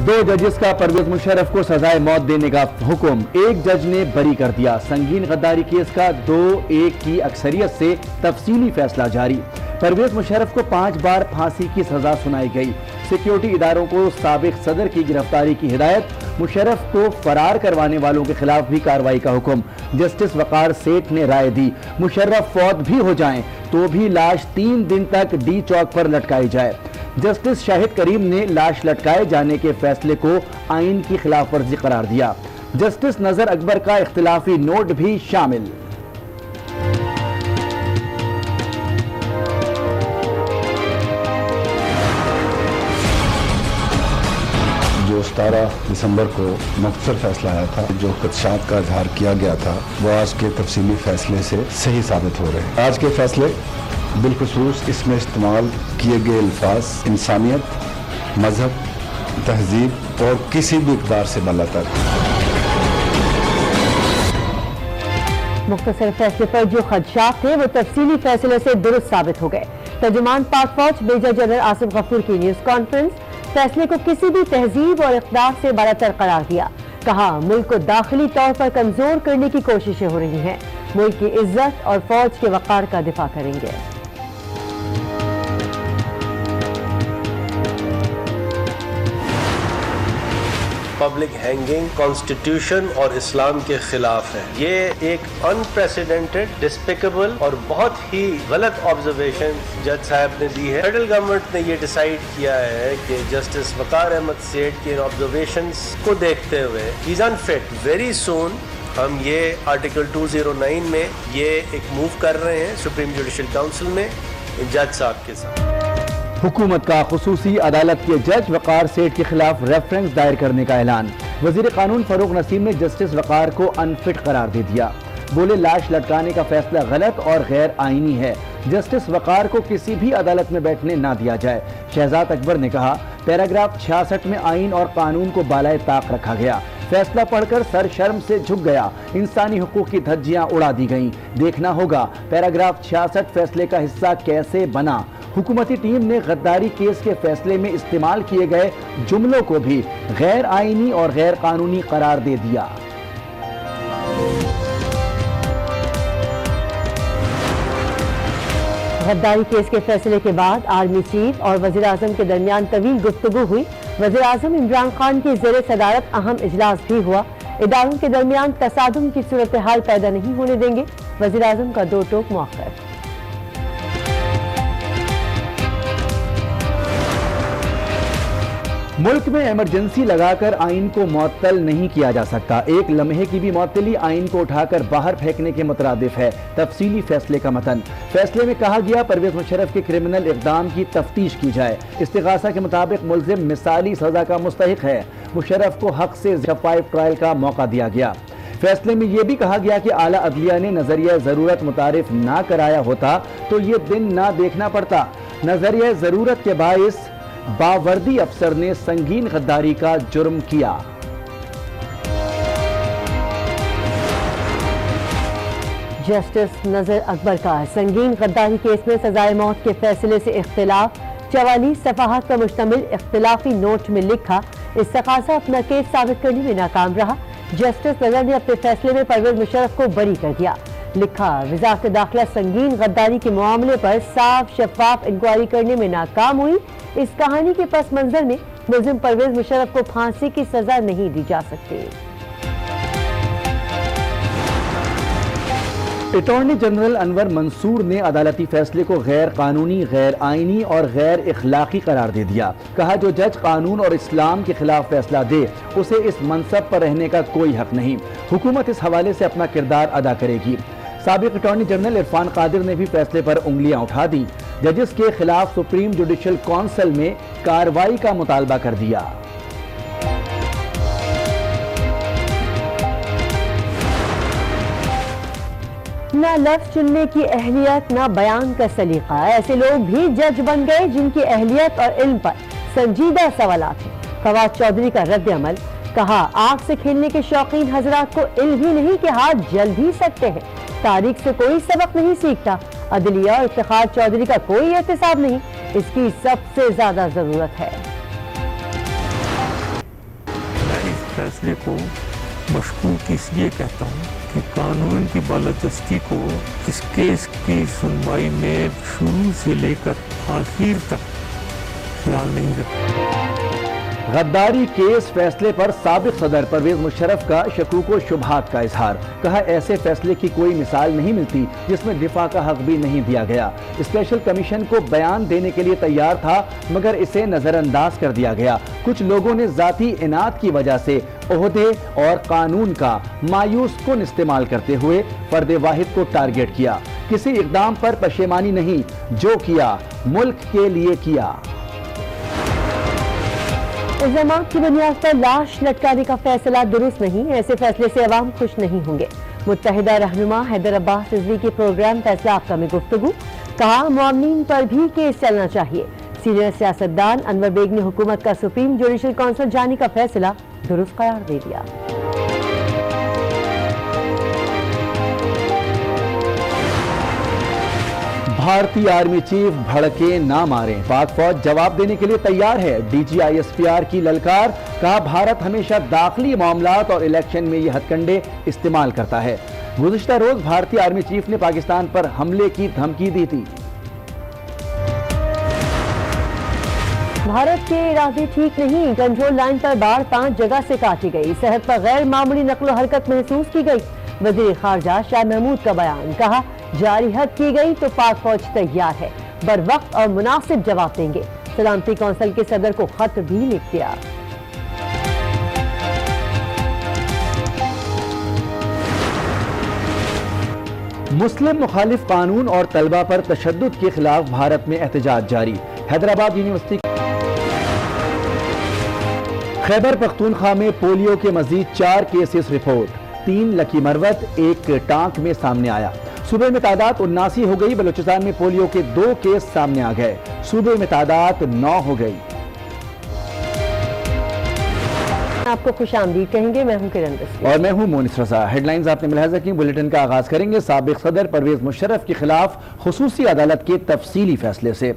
دو ججز کا پرویز مشرف کو سزائے موت دینے کا حکم، ایک جج نے بری کر دیا۔ سنگین غداری کیس کا 2-1 کی اکثریت سے تفصیلی فیصلہ جاری۔ پرویز مشرف کو 5 بار پھانسی کی سزا سنائی گئی۔ سیکیورٹی اداروں کو سابق صدر کی گرفتاری کی ہدایت، مشرف کو فرار کروانے والوں کے خلاف بھی کارروائی کا حکم۔ جسٹس وقار سیٹھ نے رائے دی، مشرف فوت بھی ہو جائیں تو بھی لاش 3 دن تک ڈی چوک پر لٹکائی جائے۔ جسٹس شاہد کریم نے لاش لٹکائے جانے کے فیصلے کو آئین کی خلاف ورزی قرار دیا۔ جسٹس نذر اکبر کا اختلافی نوٹ بھی شامل۔ جو 17 دسمبر کو مختصر فیصلہ آیا تھا، جو خدشات کا اظہار کیا گیا تھا، وہ آج کے تفصیلی فیصلے سے صحیح ثابت ہو رہے ہیں۔ آج کے فیصلے بالخصوص اس میں استعمال کیے گئے الفاظ انسانیت، مذہب، تہذیب اور کسی بھی اقدار سے بالا تر۔ مختصر فیصلے پر جو خدشات تھے وہ تفصیلی فیصلے سے درست ثابت ہو گئے۔ ترجمان پاک فوج میجر جنرل آصف غفور کی نیوز کانفرنس، فیصلے کو کسی بھی تہذیب اور اقدار سے بالاتر قرار دیا۔ کہا ملک کو داخلی طور پر کمزور کرنے کی کوششیں ہو رہی ہیں، ملک کی عزت اور فوج کے وقار کا دفاع کریں گے۔ پبلک ہینگنگ کانسٹیٹیوشن اور اسلام کے خلاف ہے۔ یہ ایک انپریسیڈنٹڈ، ڈسپیکیبل اور بہت ہی غلط آبزرویشن جج صاحب نے دی ہے۔ فیڈرل گورنمنٹ نے یہ ڈیسائیڈ کیا ہے کہ جسٹس وقار احمد سیٹھ کے آبزرویشنز کو دیکھتے ہوئے از انفٹ۔ ویری سون ہم یہ آرٹیکل 209 میں یہ ایک موو کر رہے ہیں سپریم جوڈیشل کاؤنسل میں جج صاحب کے ساتھ۔ حکومت کا خصوصی عدالت کے جج وقار سیٹھ کے خلاف ریفرنس دائر کرنے کا اعلان۔ وزیر قانون فاروق نسیم نے جسٹس وقار کو انفٹ قرار دے دیا۔ بولے لاش لٹکانے کا فیصلہ غلط اور غیر آئینی ہے، جسٹس وقار کو کسی بھی عدالت میں بیٹھنے نہ دیا جائے۔ شہزاد اکبر نے کہا پیراگراف 66 میں آئین اور قانون کو بالائے طاق رکھا گیا، فیصلہ پڑھ کر سر شرم سے جھک گیا، انسانی حقوق کی دھجیاں اڑا دی گئیں۔ دیکھنا ہوگا پیراگراف 66 فیصلے کا حصہ کیسے بنا۔ حکومتی ٹیم نے غداری کیس کے فیصلے میں استعمال کیے گئے جملوں کو بھی غیر آئینی اور غیر قانونی قرار دے دیا۔ غداری کیس کے فیصلے کے بعد آرمی چیف اور وزیر اعظم کے درمیان طویل گفتگو ہوئی۔ وزیر اعظم عمران خان کی زیر صدارت اہم اجلاس بھی ہوا۔ اداروں کے درمیان تصادم کی صورتحال پیدا نہیں ہونے دیں گے، وزیر اعظم کا 2 ٹوک مؤخر۔ ملک میں ایمرجنسی لگا کر آئین کو معطل نہیں کیا جا سکتا، ایک لمحے کی بھی معطلی آئین کو اٹھا کر باہر پھینکنے کے مترادف ہے۔ تفصیلی فیصلے کا متن۔ فیصلے میں کہا گیا پرویز مشرف کے کرمنل اقدام کی تفتیش کی جائے۔ استغاثہ کے مطابق ملزم مثالی سزا کا مستحق ہے، مشرف کو حق سے شفاف ٹرائل کا موقع دیا گیا۔ فیصلے میں یہ بھی کہا گیا کہ اعلیٰ عدلیہ نے نظریہ ضرورت متعارف نہ کرایا ہوتا تو یہ دن نہ دیکھنا پڑتا۔ نظریہ ضرورت کے باعث باوردی افسر نے سنگین غداری کا جرم کیا۔ جسٹس نذر اکبر کا سنگین غداری کیس میں سزائے موت کے فیصلے سے اختلاف، 44 صفحات پر مشتمل اختلافی نوٹ میں لکھا استغاثہ اپنا کیس ثابت کرنے میں ناکام رہا۔ جسٹس نذر نے اپنے فیصلے میں پرویز مشرف کو بری کر دیا۔ لکھا وزارت داخلہ سنگین غداری کے معاملے پر صاف شفاف انکوائری کرنے میں ناکام ہوئی۔ اس کہانی کے پس منظر میں ملزم پرویز مشرف کو پھانسی کی سزا نہیں دی جا سکتی۔ اٹارنی جنرل انور منصور نے عدالتی فیصلے کو غیر قانونی، غیر آئینی اور غیر اخلاقی قرار دے دیا۔ کہا جو جج قانون اور اسلام کے خلاف فیصلہ دے اسے اس منصب پر رہنے کا کوئی حق نہیں۔ حکومت اس حوالے سے اپنا کردار ادا کرے گی۔ سابق اٹارنی جنرل عرفان قادر نے بھی فیصلے پر انگلیاں اٹھا دی، ججز کے خلاف سپریم جوڈیشل کونسل میں کارروائی کا مطالبہ کر دیا۔ نہ لفظ چننے کی اہلیت، نہ بیان کا سلیقہ، ایسے لوگ بھی جج بن گئے جن کی اہلیت اور علم پر سنجیدہ سوالات ہیں۔ فواد چودھری کا رد عمل۔ کہا آگ سے کھیلنے کے شوقین حضرات کو علم ہی نہیں کہ ہاتھ جل بھی سکتے ہیں، تاریخ سے کوئی سبق نہیں سیکھتا۔ عدلیہ اور افتخار چودھری کا کوئی احتساب نہیں، اس کی سب سے زیادہ ضرورت ہے۔ फैसले को मशकूक इसलिए कहता हूँ कि कानून की बालादस्ती को इस केस की सुनवाई में शुरू से लेकर आखिर तक ख्याल नहीं रखा। गद्दारी केस फैसले पर साबिक सदर परवेज मुशर्रफ का शकूक व शुबहात का इजहार। कहा, ऐसे फैसले की कोई मिसाल नहीं मिलती जिसमें दिफा का हक भी नहीं दिया गया। स्पेशल कमीशन को बयान देने के लिए तैयार था मगर इसे नजरअंदाज कर दिया गया। कुछ लोगों ने जाती इनात की वजह से ओहदे और कानून का मायूस कुन इस्तेमाल करते हुए फर्द वाहिद को टारगेट किया। किसी इकदाम पर पशेमानी नहीं, जो किया मुल्क के लिए किया। इल्जामात की बुनियाद पर लाश लटकाने का फैसला दुरुस्त नहीं, ऐसे फैसले से अवाम खुश नहीं होंगे। मुत्तहिदा रहनुमा हैदर अब्बास रिजवी के प्रोग्राम फैसला आपका में गुफ्तगू। कहा, मुआमलीन पर भी केस चलना चाहिए। सीनियर सियासतदान अनवर बेग ने हुकूमत का सुप्रीम जुडिशल काउंसिल जाने का फैसला दुरुस्त करार दे दिया। भारतीय आर्मी चीफ भड़के ना मारें, पाक फौज जवाब देने के लिए तैयार है। DGISPR की ललकार। कहा, भारत हमेशा दाखिली मामलात और इलेक्शन में ये हथकंडे इस्तेमाल करता है। गुज़िश्ता रोज भारतीय आर्मी चीफ ने पाकिस्तान पर हमले की धमकी दी थी। भारत के इरादे ठीक नहीं, कंट्रोल लाइन पर बाढ़ 5 जगह से काटी गई। सरहद पर गैर मामूली नकलो हरकत महसूस की गई। वज़ीर खारजा शाह महमूद का बयान। कहा, जारी हद की गई तो पाक फौज तैयार है, बर वक्त और मुनासिब जवाब देंगे। सलामती कौंसिल के सदर को खत भी लिख दिया। मुस्लिम मुखालिफ कानून और तलबा पर तशद्दुद के खिलाफ भारत में एहतजाज जारी। हैदराबाद यूनिवर्सिटी खैबर पख्तूनख्वा में पोलियो के मजीद 4 cases report. 3 lucky Marwat, 1 tank में सामने आया। सूबे में तादाद 79 हो गई। बलूचिस्तान में पोलियो के 2 केस सामने आ गए। सूबे में तादाद 9 हो गई। आपको खुशामदीद कहेंगे, मैं हूं किरण रज़ी और मैं हूं मोनिस रज़ा। हेडलाइंस आपने मुलाहिज़ा की। बुलेटिन का आगाज करेंगे साबिक सदर परवेज मुशर्रफ के खिलाफ खुसूसी अदालत के तफसीली फैसले से।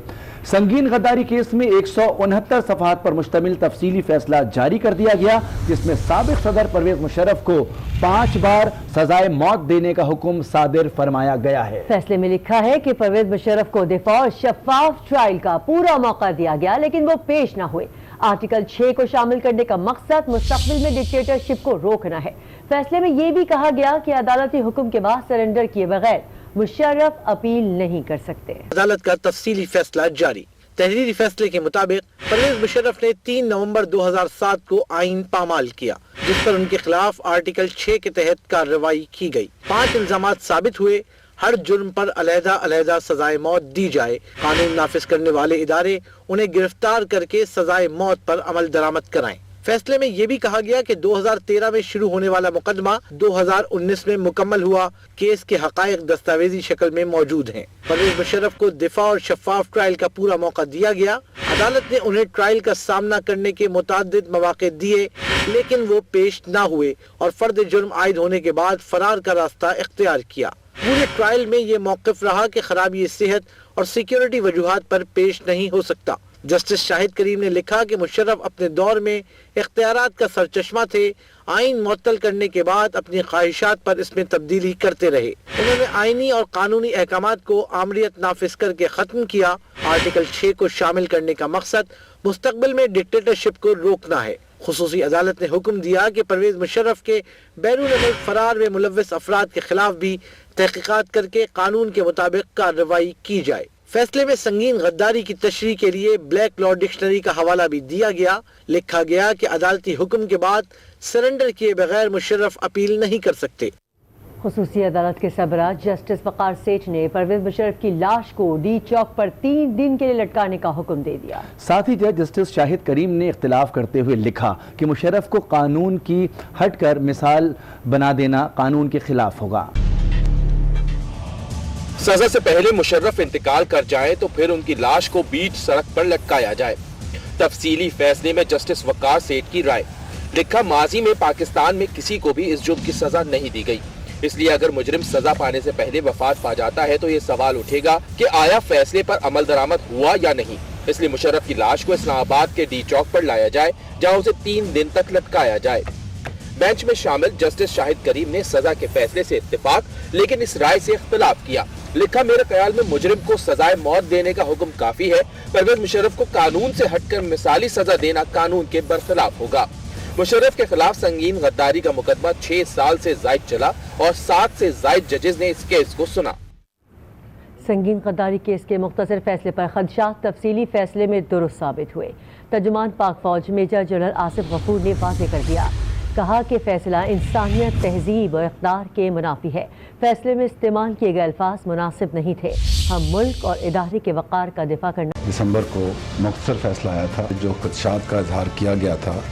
संगीन गद्दारी केस में 169 सफ़हात पर मुश्तमिल तफसीली फैसला जारी कर दिया गया, जिसमें साबिक सदर परवेज मुशर्रफ को 5 बार सजाए मौत देने का हुक्म सादिर फरमाया गया है। फैसले में लिखा है कि परवेज मुशर्रफ को दिफा और शफाफ ट्रायल का पूरा मौका दिया गया, लेकिन वो पेश न हुए। आर्टिकल 6 को शामिल करने का मकसद मुस्तकबिल में डिक्टेटरशिप को रोकना है। फैसले में यह भी कहा गया कि अदालती हुक्म के बाद सरेंडर किए बगैर मुशर्रफ अपील नहीं कर सकते। अदालत का तफसीली फैसला जारी। तहरीरी फैसले के मुताबिक परवेज मुशर्रफ ने 3 नवंबर 2007 को आइन पामाल किया, जिस पर उनके खिलाफ आर्टिकल 6 के तहत कार्रवाई की गई। 5 इल्जामात साबित हुए। हर जुर्म पर अलहदा सजाए मौत दी जाए। कानून नाफिज करने वाले इदारे उन्हें गिरफ्तार करके सजाए मौत पर अमल दरामद कराएं। फैसले में यह भी कहा गया कि 2013 में शुरू होने वाला मुकदमा 2019 में मुकम्मल हुआ। केस के हकायक दस्तावेजी शक्ल में मौजूद हैं। परवेज मुशर्रफ को दिफा और शफाफ ट्रायल का पूरा मौका दिया गया। अदालत ने उन्हें ट्रायल का सामना करने के मुताद्दिद मौके दिए, लेकिन वो पेश न हुए और फर्द जुर्म आयद होने के बाद फरार का रास्ता इख्तियार किया। पूरे ट्रायल में ये मौक़िफ़ रहा कि खराबी सेहत और सिक्योरिटी वजूहात पर पेश नहीं हो सकता। जस्टिस शाहिद करीम ने लिखा कि मुशर्रफ अपने दौर में इख्तियारात का सरचश्मा थे। आइन मुअत्तल करने के बाद अपनी ख्वाहिशात पर इसमें तब्दीली करते रहे। उन्होंने आइनी और कानूनी अहकामात को आमरियत नाफिज करके ख़त्म किया। आर्टिकल 6 को शामिल करने का मकसद मुस्तकबिल में डिक्टेटरशिप को रोकना है। खुसूसी अदालत ने हुक्म दिया कि परवेज मुशर्रफ के बैरून मुल्क फरार में मुलव्वस अफराद के खिलाफ भी तहकीकात करके कानून के मुताबिक कार्रवाई की जाए। फैसले में संगीन गद्दारी की तशरीह के लिए ब्लैक लॉ डिक्शनरी का हवाला भी दिया गया। लिखा गया कि अदालती हुक्म के बाद सरेंडर किए बगैर मुशर्रफ अपील नहीं कर सकते। खुसूसी अदालत के सरबराह जस्टिस वकार सेठ ने परवेज मुशर्रफ की लाश को डी चौक पर 3 दिन के लिए लटकाने का हुक्म दे दिया। साथ ही जज जस्टिस शाहिद करीम ने इख्तिलाफ करते हुए लिखा कि मुशर्रफ को कानून की हटकर मिसाल बना देना कानून के खिलाफ होगा। सजा से पहले मुशर्रफ इंतकाल कर जाए तो फिर उनकी लाश को बीच सड़क पर लटकाया जाए। तफसीली फैसले में जस्टिस वकार सेठ की राय। लिखा, माजी में पाकिस्तान में किसी को भी इस जुर्म की सजा नहीं दी गई, इसलिए अगर मुजरिम सजा पाने से पहले वफात पा जाता है तो ये सवाल उठेगा कि आया फैसले पर अमल दरामद हुआ या नहीं। इसलिए मुशर्रफ की लाश को इस्लामाबाद के डी चौक पर लाया जाए, जहां उसे 3 दिन तक लटकाया जाए। बेंच में शामिल जस्टिस शाहिद करीम ने सजा के फैसले से इत्तेफाक लेकिन इस राय से इख्तिलाफ किया। लिखा, मेरे ख्याल में मुजरिम को सजाए मौत देने का हुक्म काफी है। परवेज मुशर्रफ को कानून से हटकर मिसाली सजा देना कानून के बरखिलाफ होगा। मुशर्रफ के खिलाफ संगीन गद्दारी का मुकदमा 6 साल से जायद चला और 7 से जायद जजेस ने इस केस को सुना। संगीन गद्दारी केस के मुख्तसर फैसले पर खदशात तफसीली फैसले में दुरुस्त साबित हुए। तर्जुमान पाक फौज मेजर जनरल आसिफ गफूर ने वाज़ेह कर दिया, कहा कि फैसला इंसानियत, तहजीब और इक़्तिदार के मुनाफी है। फैसले में इस्तेमाल किए गए अल्फाज मुनासिब नहीं थे। हम मुल्क और इदारे के वक़ार का दिफा करना। दिसंबर को मुख्तसर फैसला आया था, जो खदशात का इजहार किया गया था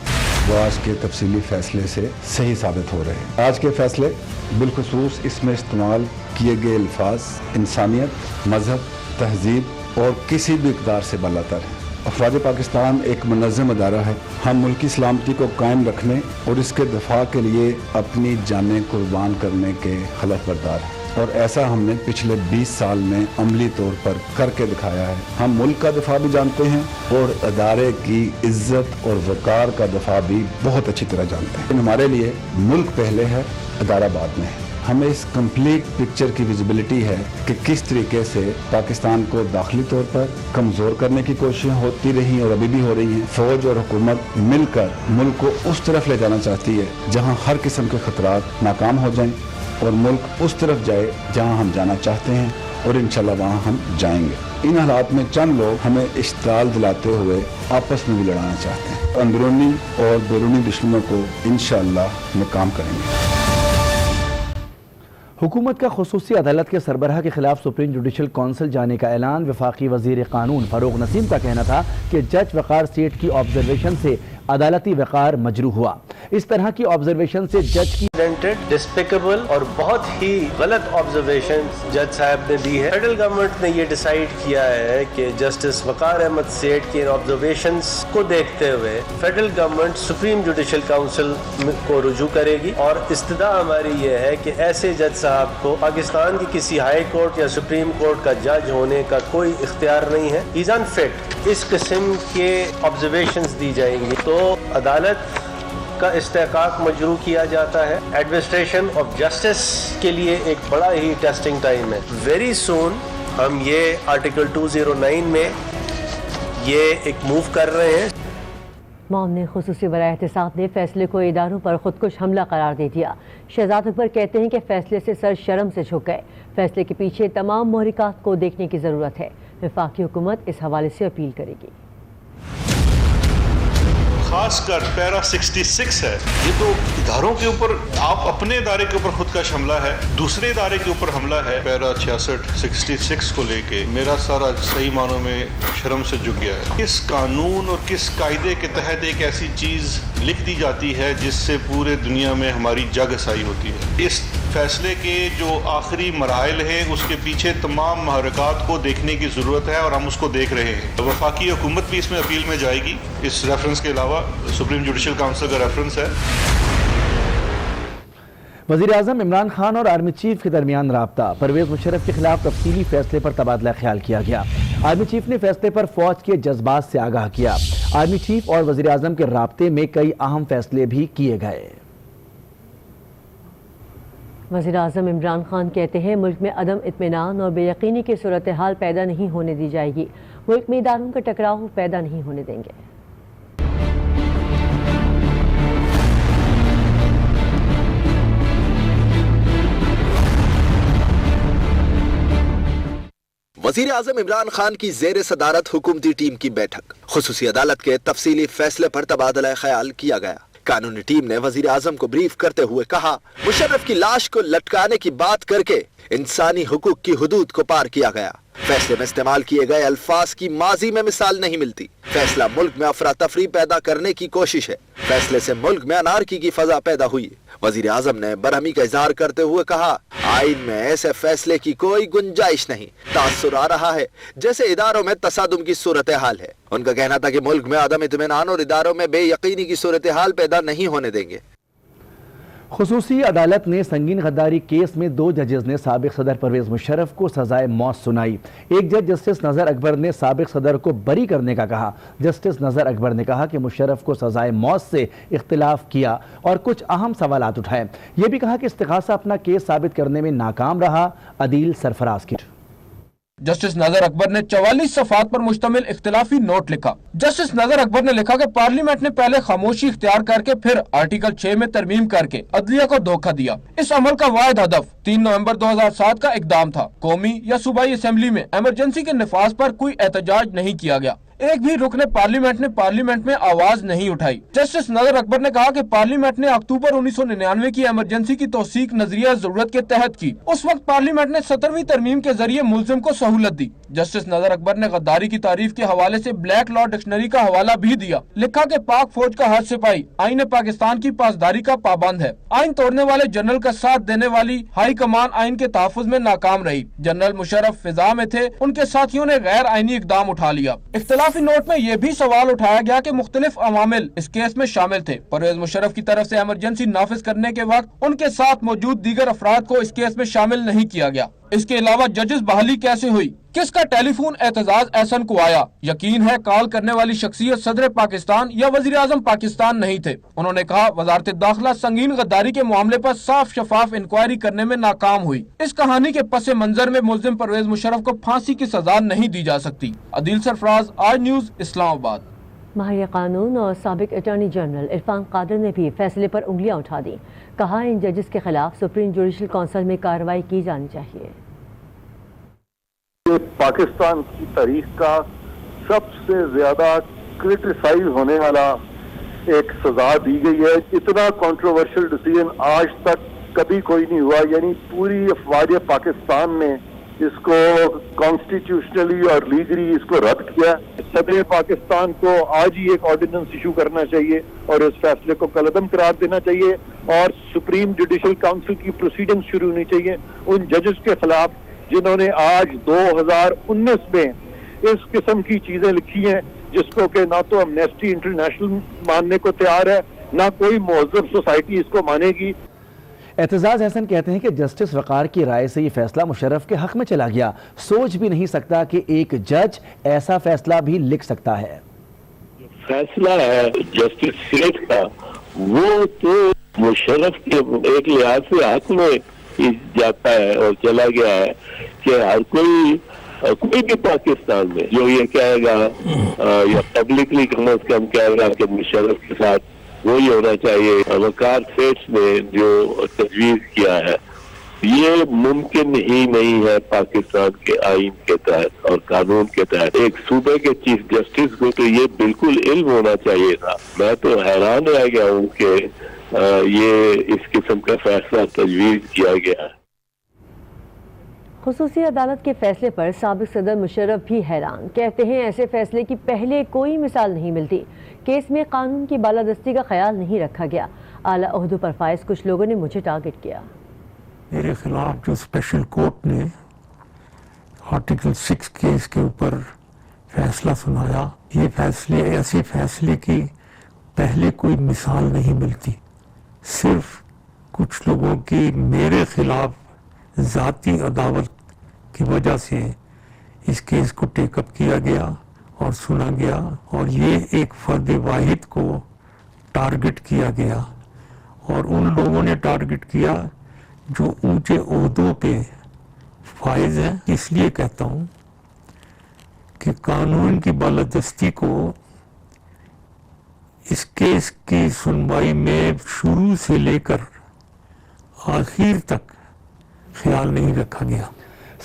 वो आज के तफसीली फैसले से सही साबित हो रहे हैं। आज के फैसले बिलखुसूस इसमें इस्तेमाल किए गए अल्फाज इंसानियत, मजहब, तहजीब और किसी भी इक़्तिदार से बलातर है। अफवाज पाकिस्तान एक मुनज़्ज़म अदारा है। हम मुल्की सलामती को कायम रखने और इसके दफा के लिए अपनी जानें कुर्बान करने के खिलाफ बरदार हैं और ऐसा हमने पिछले 20 साल में अमली तौर पर करके दिखाया है। हम मुल्क का दफा भी जानते हैं और अदारे की इज्जत और वक़ार का दफा भी बहुत अच्छी तरह जानते हैं। हमारे लिए मुल्क पहले है, अदारा बाद में है। हमें इस कंप्लीट पिक्चर की विजिबिलिटी है कि किस तरीके से पाकिस्तान को दाखिली तौर पर कमज़ोर करने की कोशिशें होती रही और अभी भी हो रही हैं। फ़ौज और हुकूमत मिलकर मुल्क को उस तरफ ले जाना चाहती है जहां हर किस्म के खतरात नाकाम हो जाएं और मुल्क उस तरफ जाए जहां हम जाना चाहते हैं और इंशाल्लाह वहां हम जाएंगे। इन हालात में चंद लोग हमें इश्ताल दिलाते हुए आपस में भी लड़ाना चाहते हैं। अंदरूनी और बैरूनी दुश्मनों को इंशाल्लाह नाकाम करेंगे। हुकूमत का खुसूसी अदालत के सरबराह के खिलाफ सुप्रीम जुडिशल काउंसिल जाने का ऐलान। वफाकी वजीर कानून फारूक नसीम का कहना था कि जज वक़ार सेठ की ऑब्जर्वेशन से अदालती वक़ार मजरूह हुआ। इस तरह की ऑब्जर्वेशन से जज की डिस्पिकेबल और बहुत ही गलत ऑब्जर्वेशन जज साहब ने दी है। फेडरल गवर्नमेंट ने ये डिसाइड किया है कि जस्टिस वक़ार अहमद सेठ के ऑब्जर्वेशंस को देखते हुए federal government supreme judicial council को रुजू करेगी और इस्तदा हमारी ये है कि ऐसे जज साहब को पाकिस्तान की किसी हाई कोर्ट या सुप्रीम कोर्ट का जज होने का कोई इख्तियार नहीं है। Is unfit. इस किस्म के ऑब्जर्वेशंस दी जाएंगी तो अदालत का इस्तेहकाक मजरू किया जाता है। एडमिनिस्ट्रेशन ऑफ जस्टिस के लिए एक बड़ा ही टेस्टिंग टाइम है। वेरी सून हम ये आर्टिकल 209 में ये एक मूव कर रहे हैं। मामले खुसूसी बराए एहतिसाब ने फैसले को इदारों पर खुदकुश हमला करार दे दिया। शहजाद अकबर कहते हैं कि फैसले से सर शर्म से झुक गए। फैसले के पीछे तमाम महरिकात को देखने की ज़रूरत है। वफाकी हुकूमत इस हवाले से अपील करेगी। खासकर पैरा 66 है, ये तो इदारों के ऊपर, आप अपने इदारे के ऊपर खुद का हमला है, दूसरे इदारे के ऊपर हमला है। पैरा 66 को लेके मेरा सारा सही मानों में शर्म से झुक गया है। किस कानून और किस कायदे के तहत एक ऐसी चीज लिख दी जाती है जिससे पूरे दुनिया में हमारी जगहसाई होती है। इस फैसले के जो आखिरी मराहल हैं उसके पीछे तमाम महरकात को देखने की ज़रूरत है और हम उसको देख रहे हैं। वफाकी हुकूमत भी इसमें अपील में जाएगी। इस रेफरेंस के अलावा सुप्रीम जुडिशल काउंसिल का रेफरेंस है। वज़ीर आज़म इमरान खान और आर्मी चीफ के दरमियान राब्ता। परवेज मुशर्रफ के खिलाफ तफसीली फैसले पर तबादला ख्याल किया गया। आर्मी चीफ ने फैसले पर फौज के जज्बात से आगाह किया। आर्मी चीफ और वज़ीर आज़म के राब्ते में कई अहम फैसले भी किए गए। वज़ीर आज़म इमरान खान कहते हैं मुल्क में अदम इत्मीनान और बेयकीनी की सूरत हाल पैदा नहीं होने दी जाएगी। मुल्क में इदारों का टकराव पैदा नहीं होने देंगे। वज़ीर आज़म इमरान खान की ज़ेर सदारत हुकूमती टीम की बैठक। खुसूसी अदालत के तफसीली फैसले पर तबादला ख्याल किया गया। कानूनी टीम ने वज़ीर आज़म को ब्रीफ करते हुए कहा, मुशर्रफ की लाश को लटकाने की बात करके इंसानी हुकूक की हुदूद को पार किया गया। फैसले में इस्तेमाल किए गए अल्फाज की माजी में मिसाल नहीं मिलती। फैसला मुल्क में अफरा तफरी पैदा करने की कोशिश है। फैसले से मुल्क में अनारकी की फजा पैदा हुई। वज़ीर आज़म ने बरहमी का इजहार करते हुए कहा, आइन में ऐसे फैसले की कोई गुंजाइश नहीं। तासुर आ रहा है जैसे इदारों में तसादुम की सूरत हाल है। उनका कहना था कि मुल्क में अदम इत्मीनान और इदारों में बेयकीनी की सूरत हाल पैदा नहीं होने देंगे। خصوصی عدالت نے سنگین غداری کیس میں 2 ججز نے سابق صدر پرویز مشرف کو سزائے موت سنائی۔ ایک جج جسٹس نظر اکبر نے سابق صدر کو بری کرنے کا کہا۔ جسٹس نظر اکبر نے کہا کہ مشرف کو سزائے موت سے اختلاف کیا اور کچھ اہم سوالات اٹھائے۔ یہ بھی کہا کہ استغاثہ اپنا کیس ثابت کرنے میں ناکام رہا۔ عدیل سرفراز کی جسٹس نظر اکبر نے 44 صفحات پر مشتمل اختلافی نوٹ لکھا۔ جسٹس نظر اکبر نے لکھا کہ پارلیمنٹ نے پہلے خاموشی اختیار کر کے پھر آرٹیکل 6 میں ترمیم کر کے عدلیہ کو دھوکہ دیا۔ اس عمل کا واحد ہدف 3 نومبر 2007 کا اقدام تھا۔ قومی یا صوبائی اسمبلی میں ایمرجنسی کے نفاذ پر کوئی احتجاج نہیں کیا گیا۔ ایک بھی رکن پارلیمنٹ نے پارلیمنٹ میں آواز نہیں اٹھائی۔ جسٹس نظر اکبر نے کہا کہ پارلیمنٹ نے اکتوبر 1999 کی ایمرجنسی کی توثیق نظریہ ضرورت کے تحت کی۔ اس وقت پارلیمنٹ نے 17ویں ترمیم کے ذریعے ملزم کو سہولت دی۔ جسٹس نظر اکبر نے غداری کی تعریف کے حوالے سے بلیک لا ڈکشنری کا حوالہ بھی دیا۔ لکھا کہ پاک فوج کا ہر سپاہی آئین پاکستان کی پاسداری کا پابند ہے۔ آئین توڑنے والے جنرل کا ساتھ دینے والی ہائی کمان آئین کے تحفظ میں ناکام رہی۔ جنرل مشرف فضا میں تھے، ان کے ساتھیوں نے غیر آئینی اقدام اٹھا لیا۔ اختلافی نوٹ میں یہ بھی سوال اٹھایا گیا کہ مختلف عوامل اس کیس میں شامل تھے۔ پرویز مشرف کی طرف سے ایمرجنسی نافذ کرنے کے وقت ان کے ساتھ موجود دیگر افراد کو اس کیس میں شامل نہیں کیا گیا۔ اس کے علاوہ ججز بحالی کیسے ہوئی؟ کس کا ٹیلی فون اعتزاز احسن کو آیا؟ یقین ہے کال کرنے والی شخصیت صدر پاکستان یا وزیر اعظم پاکستان نہیں تھے۔ انہوں نے کہا وزارت داخلہ سنگین غداری کے معاملے پر صاف شفاف انکوائری کرنے میں ناکام ہوئی۔ اس کہانی کے پس منظر میں ملزم پرویز مشرف کو پھانسی کی سزا نہیں دی جا سکتی۔ عدیل سرفراز، آج نیوز، اسلام آباد۔ ماہر قانون اور سابق اٹارنی جنرل عرفان قادر نے بھی فیصلے پر انگلیاں اٹھا دی۔ کہا ان ججز کے خلاف سپریم جوڈیشل کونسل میں کارروائی کی جانی چاہیے۔ پاکستان کی تاریخ کا سب سے زیادہ کرٹیسائز ہونے والا ایک سزا دی گئی ہے۔ اتنا کنٹروورشل ڈیسیژن آج تک کبھی کوئی نہیں ہوا، یعنی پوری افواج پاکستان میں اس کو کانسٹیٹیوشنلی اور لیگلی اس کو رد کیا۔ صدر پاکستان کو آج ہی ایک آرڈیننس ایشو کرنا چاہیے اور اس فیصلے کو کالعدم قرار دینا چاہیے اور سپریم جوڈیشل کونسل کی پروسیڈنگ شروع ہونی چاہیے ان ججز کے خلاف جنہوں نے آج 2019 میں اس قسم کی چیزیں لکھی ہیں جس کو کہ نہ تو امنیسٹی انٹرنیشنل ماننے کو تیار ہے، نہ کوئی مہذب سوسائٹی اس کو مانے گی۔ اعتزاز احسن کہتے ہیں کہ جسٹس وقار کی رائے سے یہ فیصلہ مشرف کے حق میں چلا گیا۔ سوچ بھی نہیں سکتا کہ ایک جج ایسا فیصلہ بھی لکھ سکتا ہے۔ فیصلہ ہے جسٹس سیٹ کا، وہ تو مشرف کے ایک لحاظ سے حق میں جاتا ہے اور چلا گیا ہے کہ ہر کوئی بھی پاکستان میں جو یہ کہے گا یا پبلکلی کم از کم کہے گا کہ مشرف کے ساتھ وہی ہونا چاہیے۔ وقار سیٹس نے جو تجویز کیا ہے یہ ممکن ہی نہیں ہے پاکستان کے آئین کے تحت اور قانون کے تحت۔ ایک صوبے کے چیف جسٹس کو تو یہ بالکل علم ہونا چاہیے تھا۔ میں تو حیران رہ گیا ہوں کہ یہ اس قسم کا فیصلہ تجویز کیا گیا ہے۔ خصوصی عدالت کے فیصلے پر سابق صدر مشرف بھی حیران، کہتے ہیں ایسے فیصلے کی پہلے کوئی مثال نہیں ملتی۔ کیس میں قانون کی بالادستی کا خیال نہیں رکھا گیا۔ اعلیٰ عہدوں پر فائز کچھ لوگوں نے مجھے ٹارگٹ کیا۔ میرے خلاف جو اسپیشل کورٹ نے آرٹیکل 6 کیس کے اوپر فیصلہ سنایا، یہ فیصلے ایسے فیصلے کی پہلے کوئی مثال نہیں ملتی۔ صرف کچھ لوگوں کی میرے خلاف ذاتی عداوت کی وجہ سے اس کیس کو ٹیک اپ کیا گیا اور سنا گیا، اور یہ ایک فرد واحد کو ٹارگٹ کیا گیا، اور ان لوگوں نے ٹارگٹ کیا جو اونچے عہدوں پہ فائز ہیں۔ اس لیے کہتا ہوں کہ قانون کی بالادستی کو اس کیس کی سنوائی میں شروع سے لے کر آخر تک خیال نہیں رکھا گیا۔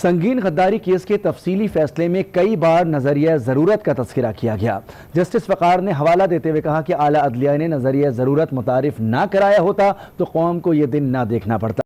سنگین غداری کیس کے تفصیلی فیصلے میں کئی بار نظریہ ضرورت کا تذکرہ کیا گیا۔ جسٹس وقار نے حوالہ دیتے ہوئے کہا کہ اعلیٰ عدلیہ نے نظریہ ضرورت متعارف نہ کرایا ہوتا تو قوم کو یہ دن نہ دیکھنا پڑتا۔